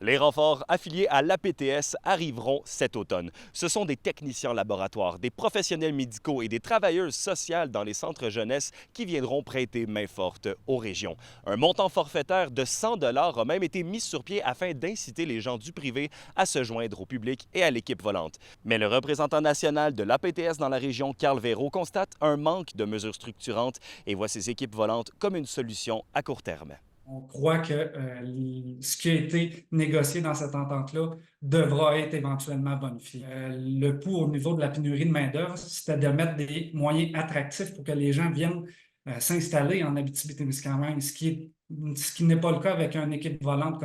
Les renforts affiliés à l'APTS arriveront cet automne. Ce sont des techniciens laboratoires, des professionnels médicaux et des travailleuses sociales dans les centres jeunesse qui viendront prêter main forte aux régions. Un montant forfaitaire de 100 a même été mis sur pied afin d'inciter les gens du privé à se joindre au public et à l'équipe volante. Mais le représentant national de l'APTS dans la région, Carl Véro, constate un manque de mesures structurantes et voit ces équipes volantes comme une solution à court terme. On croit que ce qui a été négocié dans cette entente-là devra être éventuellement bonifié. Le pouls au niveau de la pénurie de main-d'œuvre, c'était de mettre des moyens attractifs pour que les gens viennent s'installer en Abitibi-Témiscamingue, ce qui n'est pas le cas avec une équipe volante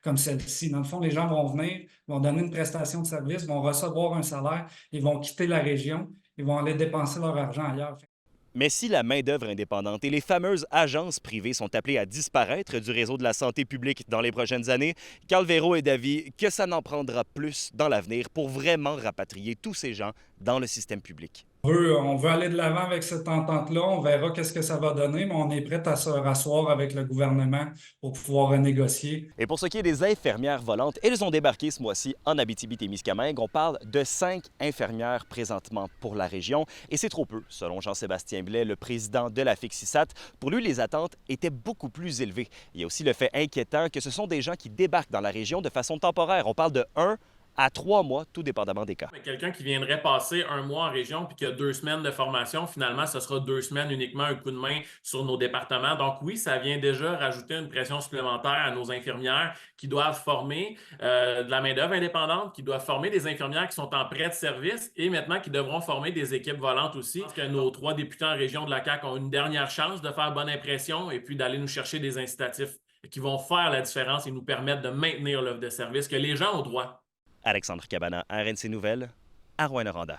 comme celle-ci. Dans le fond, les gens vont venir, vont donner une prestation de service, vont recevoir un salaire, ils vont quitter la région, ils vont aller dépenser leur argent ailleurs. Mais si la main-d'œuvre indépendante et les fameuses agences privées sont appelées à disparaître du réseau de la santé publique dans les prochaines années, Carl Véro est d'avis que ça n'en prendra plus dans l'avenir pour vraiment rapatrier tous ces gens dans le système public. On veut aller de l'avant avec cette entente-là. On verra qu'est-ce que ça va donner, mais on est prêt à se rasseoir avec le gouvernement pour pouvoir renégocier. Et pour ce qui est des infirmières volantes, elles ont débarqué ce mois-ci en Abitibi-Témiscamingue. On parle de 5 infirmières présentement pour la région. Et c'est trop peu, selon Jean-Sébastien Blais, le président de la FICSISAT. Pour lui, les attentes étaient beaucoup plus élevées. Il y a aussi le fait inquiétant que ce sont des gens qui débarquent dans la région de façon temporaire. On parle de 1 à 3 mois, tout dépendamment des cas. Quelqu'un qui viendrait passer un mois en région puis qui a 2 semaines de formation, finalement, ce sera 2 semaines uniquement un coup de main sur nos départements. Donc oui, ça vient déjà rajouter une pression supplémentaire à nos infirmières qui doivent former de la main-d'œuvre indépendante, qui doivent former des infirmières qui sont en prêt de service et maintenant qui devront former des équipes volantes aussi. Parce que nos 3 députés en région de la CAQ ont une dernière chance de faire bonne impression et puis d'aller nous chercher des incitatifs qui vont faire la différence et nous permettre de maintenir l'offre de service que les gens ont droit. Alexandre Cabana, RNC Nouvelles, à Rouyn-Noranda.